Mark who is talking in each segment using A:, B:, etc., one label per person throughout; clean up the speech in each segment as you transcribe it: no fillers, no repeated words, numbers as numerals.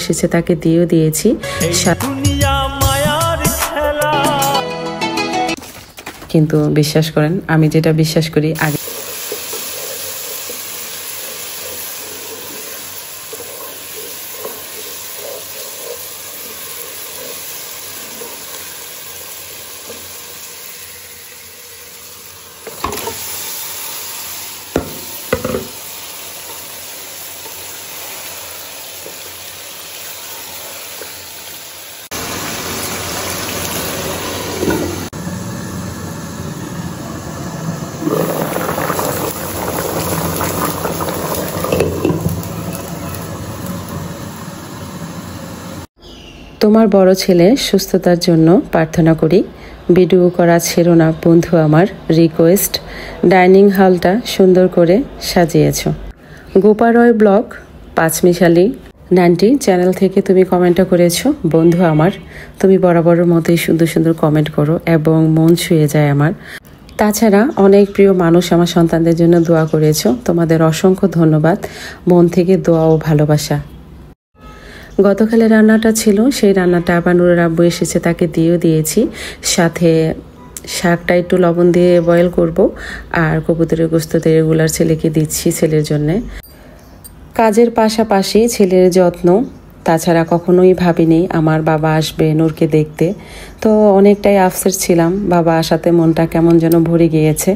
A: এসেছে তাকে দিয়েও দিয়েছি। কিন্তু বিশ্বাস করেন, আমি যেটা বিশ্বাস করি আগে তোমার বড় ছেলে সুস্থতার জন্য প্রার্থনা করি। ভিডিও করা ছিল না বন্ধু, আমার রিকোয়েস্ট। ডাইনিং হলটা সুন্দর করে সাজিয়েছ। গোপা রয় ব্লগ পাঁচমিশালি 90 চ্যানেল থেকে তুমি কমেন্টও করেছো। বন্ধু আমার, তুমি বরাবরের মতোই সুন্দর সুন্দর কমেন্ট করো এবং মন ছুঁয়ে যায় আমার। তাছাড়া অনেক প্রিয় মানুষ আমার সন্তানদের জন্য দোয়া করেছো, তোমাদের অসংখ্য ধন্যবাদ। মন থেকে দোয়া ও ভালোবাসা। গতকালের রান্নাটা ছিল, সেই রান্নাটা আবার নুরের আব্বু এসেছে তাকে দিয়েও দিয়েছি। সাথে শাকটা একটু লবণ দিয়ে বয়েল করব, আর কবুতরের গোস্ত রেগুলার ছেলেকে দিচ্ছি ছেলের জন্যে। কাজের পাশাপাশি ছেলের যত্ন। তাছাড়া কখনোই ভাবিনি আমার বাবা আসবে নূরকে দেখতে, তো অনেকটাই আফসোস ছিলাম। বাবা আসাতে মনটা কেমন যেন ভরে গিয়েছে।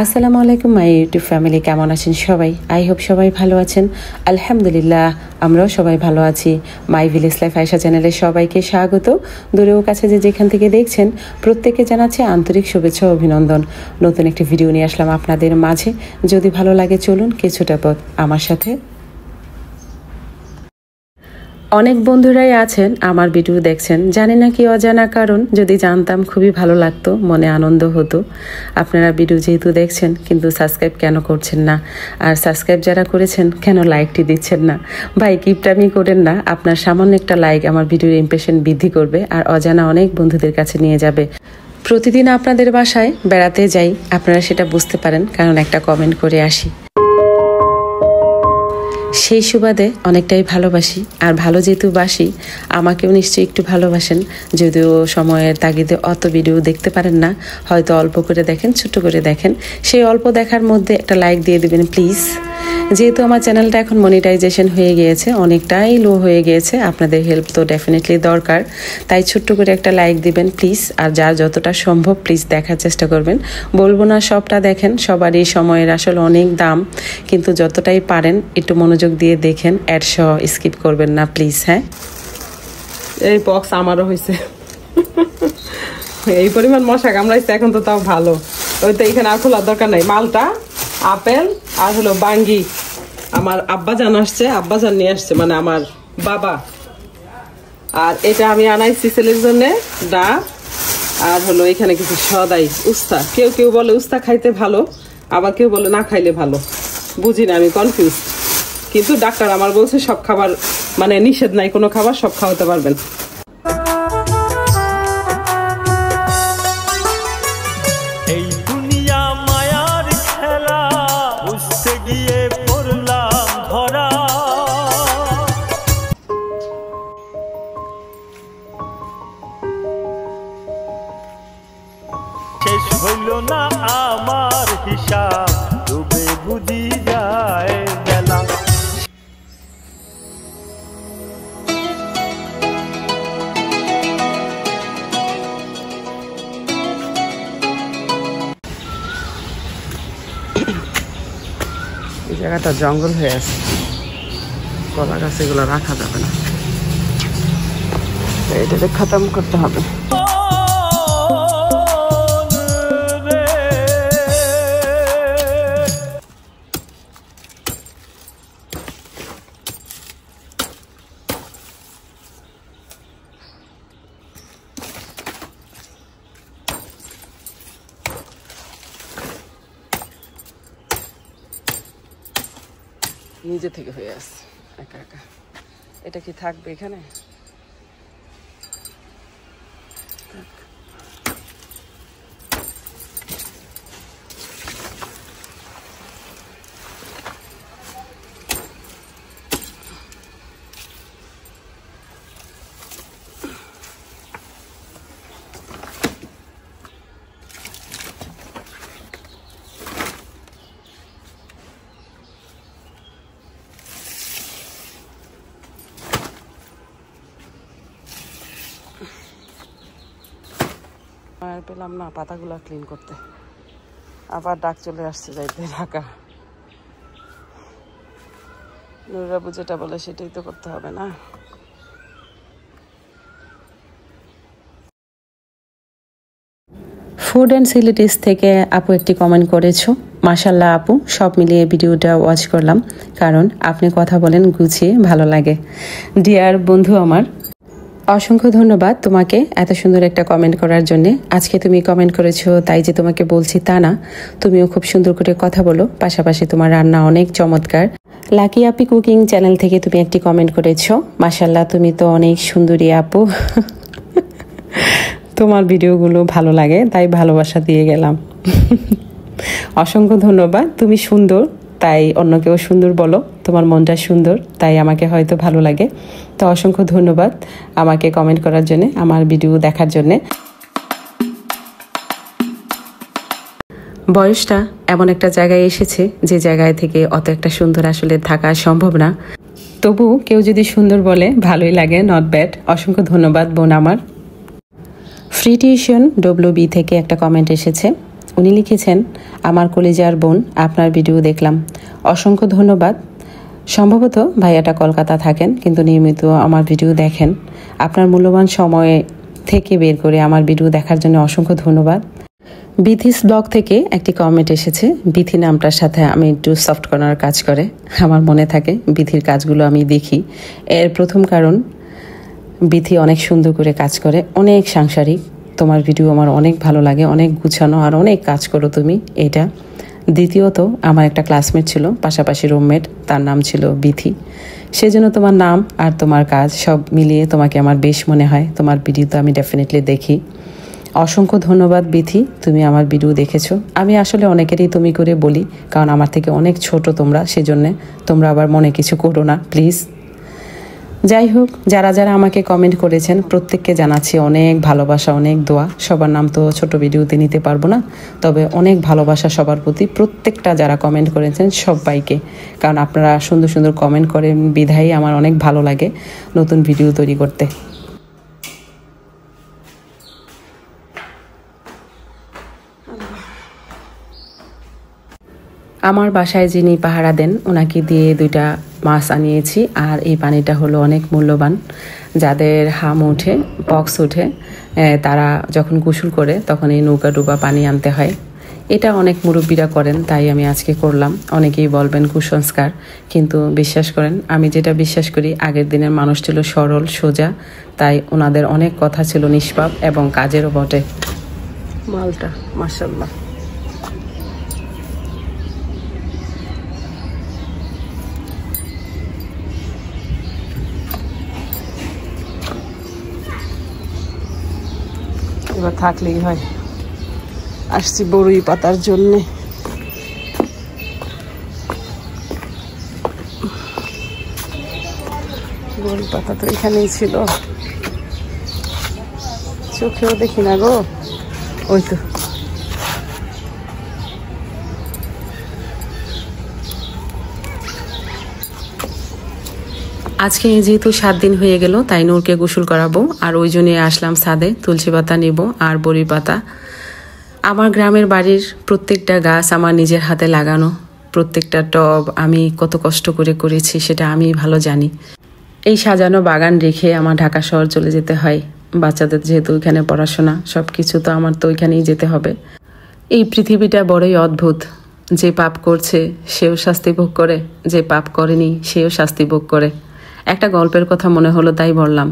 A: আসসালামু আলাইকুম মাই ইউটিউব ফ্যামিলি, কেমন আছেন সবাই? আই হোপ সবাই ভালো আছেন। আলহামদুলিল্লাহ, আমরাও সবাই ভালো আছি। মাই ভিলেজ লাইফ আয়েশা চ্যানেলে সবাইকে স্বাগত। দূরেও কাছে যে যেখান থেকে দেখছেন প্রত্যেককে জানাচ্ছি আন্তরিক শুভেচ্ছা ও অভিনন্দন। নতুন একটি ভিডিও নিয়ে আসলাম আপনাদের মাঝে। যদি ভালো লাগে চলুন কিছুটা পথ আমার সাথে। অনেক বন্ধুরাই আছেন আমার ভিডিও দেখছেন, জানি না কি অজানা কারণ। যদি জানতাম খুবই ভালো লাগতো, মনে আনন্দ হতো। আপনারা ভিডিও যেহেতু দেখছেন, কিন্তু সাবস্ক্রাইব কেন করছেন না? আর সাবস্ক্রাইব যারা করেছেন কেন লাইকটি দিচ্ছেন না? ভাই কিপটামি করেন না, আপনার সামান্য একটা লাইক আমার ভিডিওর ইমপ্রেশন বৃদ্ধি করবে আর অজানা অনেক বন্ধুদের কাছে নিয়ে যাবে। প্রতিদিন আপনাদের বাসায় বেড়াতে যাই, আপনারা সেটা বুঝতে পারেন, কারণ একটা কমেন্ট করে আসি। সেই সুবাদে অনেকটাই ভালোবাসি। আর ভালো যেহেতু বাসি, আমাকেও নিশ্চয়ই একটু ভালোবাসেন। যদিও সময়ের তাগিদে অত ভিডিও দেখতে পারেন না, হয়তো অল্প করে দেখেন, ছোট করে দেখেন। সেই অল্প দেখার মধ্যে একটা লাইক দিয়ে দিবেন প্লিজ। যেহেতু আমার চ্যানেলটা এখন মনিটাইজেশন হয়ে গিয়েছে, অনেকটাই লো হয়ে গিয়েছে, আপনাদের হেল্প তো ডেফিনেটলি দরকার। তাই ছোট্ট করে একটা লাইক দিবেন প্লিজ। আর যার যতটা সম্ভব প্লিজ দেখার চেষ্টা করবেন। বলবো না সবটা দেখেন, সবারই সময়ের আসলে অনেক দাম, কিন্তু যতটাই পারেন একটু মনোযোগ দিয়ে দেখেন। অ্যাড সহ স্কিপ করবেন না প্লিজ। হ্যাঁ,
B: এই বক্স আমারও হয়েছে। এই পরিমাণ মশা কামড়াইছে, এখন তো তাও ভালো। ওই তো এখানে আর খোলার দরকার নাই। মালটা, আপেল আর হলো বাঙ্গি আমার আব্বাজান আসছে, আব্বাজান নিয়ে আসছে, মানে আমার বাবা। আর এটা আমি আনাইছি ছেলের জন্য ডাব। আর হলো এখানে কিছু সদাই, উস্তা। কেউ কেউ বলে উস্তা খাইতে ভালো, আবার কেউ বলে না খাইলে ভালো। বুঝি না, আমি কনফিউজ। কিন্তু ডাক্তার আমার বলছে সব খাবার, মানে নিষেধ নাই কোনো খাবার, সব খাওয়াতে পারবেন।
C: শেষ হইল না আমার হিসাব, ডুবে বুঝি যায় বেলা।
B: এই জায়গাটা জঙ্গল হয়ে আছে, কলা গাছ এগুলো রাখা যাবে না, এটাকে খতম করতে হবে। নিজে থেকে হয়ে আসছে একা একা। এটা কি থাকবে এখানে?
A: সময় পেলাম না পাতাগুলো ক্লিন করতে, আবার ডাক চলে আসছে যাইতে ঢাকা। নুরাবু যেটা বলে সেটাই তো করতে হবে না। ফুড অ্যান্ড সিলিটিস থেকে আপু একটি কমেন্ট করেছো, মাশাল্লাহ আপু, সব মিলিয়ে ভিডিওটা ওয়াচ করলাম, কারণ আপনি কথা বলেন গুছিয়ে, ভালো লাগে। ডিয়ার বন্ধু আমার, অসংখ্য ধন্যবাদ তোমাকে এত সুন্দর একটা কমেন্ট করার জন্যে। আজকে তুমি কমেন্ট করেছো তাই যে তোমাকে বলছি তা না, তুমিও খুব সুন্দর করে কথা বলো, পাশাপাশি তোমার রান্না অনেক চমৎকার। লাকি আপি কুকিং চ্যানেল থেকে তুমি একটি কমেন্ট করেছো, মাশাল্লাহ তুমি তো অনেক সুন্দরী আপু। তোমার ভিডিওগুলো ভালো লাগে তাই ভালোবাসা দিয়ে গেলাম। অসংখ্য ধন্যবাদ, তুমি সুন্দর তাই অন্যকেও সুন্দর বলো, তোমার মনটা সুন্দর তাই আমাকে হয়তো ভালো লাগে। তো অসংখ্য ধন্যবাদ আমাকে কমেন্ট করার জন্যে, আমার ভিডিও দেখার জন্যে। বয়সটা এমন একটা জায়গায় এসেছে যে জায়গায় থেকে অত একটা সুন্দর আসলে থাকা সম্ভব না, তবু কেউ যদি সুন্দর বলে ভালোই লাগে, নট ব্যাড। অসংখ্য ধন্যবাদ বোন আমার। ফ্রি টিউশন WB থেকে একটা কমেন্ট এসেছে, উনি লিখেছেন, আমার কলিজার বোন, আপনার ভিডিও দেখলাম, অসংখ্য ধন্যবাদ। সম্ভবত ভাইয়াটা কলকাতা থাকেন কিন্তু নিয়মিত আমার ভিডিও দেখেন, আপনার মূল্যবান সময় থেকে বের করে আমার ভিডিও দেখার জন্য অসংখ্য ধন্যবাদ। বিথিস ব্লগ থেকে একটি কমেন্ট এসেছে, বিথি নামটার সাথে আমি একটু সফট কর্নার কাজ করে, আমার মনে থাকে বিথির কাজগুলো আমি দেখি। এর প্রথম কারণ, বিথি অনেক সুন্দর করে কাজ করে, অনেক সাংসারিক, তোমার ভিডিও আমার অনেক ভালো লাগে, অনেক গুছানো আর অনেক কাজ করো তুমি, এটা। দ্বিতীয়ত, আমার একটা ক্লাসমেট ছিল, পাশাপাশি রুমমেট, তার নাম ছিল বিথি, সেজন্য তোমার নাম আর তোমার কাজ সব মিলিয়ে তোমাকে আমার বেশ মনে হয়, তোমার ভিডিও তো আমি ডেফিনেটলি দেখি। অসংখ্য ধন্যবাদ বিথি, তুমি আমার ভিডিও দেখেছো। আমি আসলে অনেকেরই তুমি করে বলি, কারণ আমার থেকে অনেক ছোট তোমরা, সেজন্যে তোমরা আবার মনে কিছু করো না প্লিজ। যাই হোক, যারা যারা আমাকে কমেন্ট করেছেন প্রত্যেককে জানাচ্ছি অনেক ভালোবাসা, অনেক দোয়া। সবার নাম তো ছোট ভিডিওতে নিতে পারবো না, তবে অনেক ভালোবাসা সবার প্রতি, প্রত্যেকটা যারা কমেন্ট করেছেন সবাইকে, কারণ আপনারা সুন্দর সুন্দর কমেন্ট করেন বিধায়ী আমার অনেক ভালো লাগে নতুন ভিডিও তৈরি করতে। আমার বাসায় যিনি পাহারা দেন ওনাকে দিয়ে 2টা মাছ আনিয়েছি, আর এই পানিটা হলো অনেক মূল্যবান। যাদের হাম ওঠে, পক্স ওঠে, তারা যখন গোসল করে তখন এই নৌকা ডুবা পানি আনতে হয়। এটা অনেক মুরব্বীরা করেন, তাই আমি আজকে করলাম। অনেকেই বলবেন কুসংস্কার, কিন্তু বিশ্বাস করেন, আমি যেটা বিশ্বাস করি, আগের দিনের মানুষ ছিল সরল সোজা, তাই ওনাদের অনেক কথা ছিল নিষ্পাপ এবং কাজেরও বটে। মালটা মাশাআল্লাহ। এবার থাকলেই হয়। আসছি বড়ই পাতার জন্যে। বড়ই পাতা তো এখানেই ছিল, চোখেও দেখি না গো, ওই তো। আজকে যেহেতু 7 দিন হয়ে গেল, তাই নূরকে গোসল করাবো, আর ওই জন্যে আসলাম ছাদে। তুলসী পাতা নিব আর বড়ি পাতা। আমার গ্রামের বাড়ির প্রত্যেকটা গাছ আমার নিজের হাতে লাগানো, প্রত্যেকটা টব আমি কত কষ্ট করে করেছি সেটা আমি ভালো জানি। এই সাজানো বাগান রেখে আমার ঢাকা শহর চলে যেতে হয়, বাচ্চাদের যেহেতু ওইখানে পড়াশোনা, সব কিছু তো আমার তো ওইখানেই যেতে হবে। এই পৃথিবীটা বড়ই অদ্ভুত, যে পাপ করছে সেও শাস্তি ভোগ করে, যে পাপ করেনি সেও শাস্তি ভোগ করে। একটা গল্পের কথা মনে হলো তাই বললাম।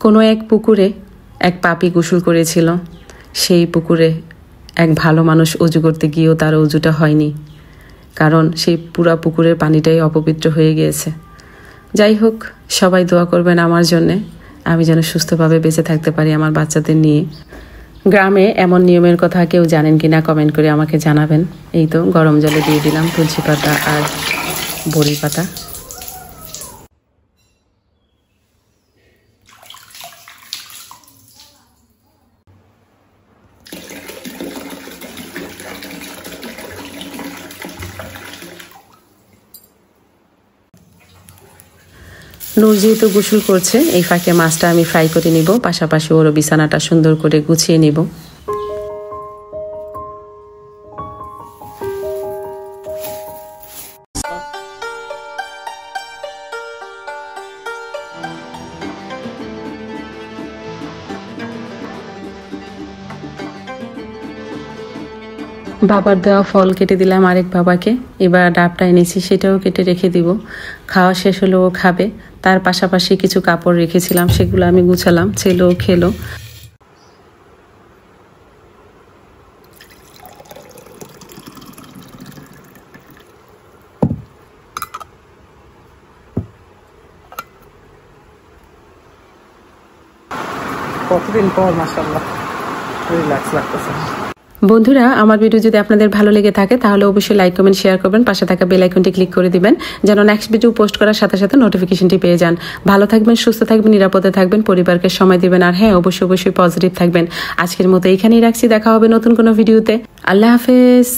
A: কোনো এক পুকুরে এক পাপী গোসল করেছিল, সেই পুকুরে এক ভালো মানুষ অজু করতে গিয়েও তার অজুটা হয়নি, কারণ সেই পুরা পুকুরের পানিটাই অপবিত্র হয়ে গিয়েছে। যাই হোক, সবাই দোয়া করবেন আমার জন্যে, আমি যেন সুস্থভাবে বেঁচে থাকতে পারি আমার বাচ্চাদের নিয়ে। গ্রামে এমন নিয়মের কথা কেউ জানেন কিনা কমেন্ট করে আমাকে জানাবেন। এই তো গরম জলে দিয়ে দিলাম তুলসী পাতা আর বড়ি পাতা। নূর যেহেতু গোসল করছে, এই ফাঁকে মাছটা আমি ফ্রাই করে নিব, পাশাপাশি ওর বিছানাটা সুন্দর করে গুছিয়ে নিব। বাবার দেওয়া ফল কেটে দিলাম আরেক বাবাকে, এবার ডাবটা এনেছি সেটাও কেটে রেখে দিব। খাওয়া শেষ হলে ও খাবে। তার পাশাপাশি কিছু কাপড় রেখেছিলাম, সেগুলো আমি গুছালাম, ছেলেও খেলো।
B: কতদিন পর মাশাআল্লাহ রিল্যাক্স লাগতেছে।
A: বন্ধুরা, আমার ভিডিও যদি আপনাদের ভালো লেগে থাকে তাহলে অবশ্যই লাইক কমেন্ট শেয়ার করবেন, পাশে থাকা বেল আইকনটি ক্লিক করে দিবেন যেন নেক্সট ভিডিও পোস্ট করার সাথে সাথে নোটিফিকেশনটি পেয়ে যান। ভালো থাকবেন, সুস্থ থাকবেন, নিরাপদে থাকবেন, পরিবারকে সময় দিবেন, আর হ্যাঁ অবশ্যই পজিটিভ থাকবেন। আজকের মতো এইখানেই রাখছি, দেখা হবে নতুন কোনো ভিডিওতে। আল্লাহ হাফেজ।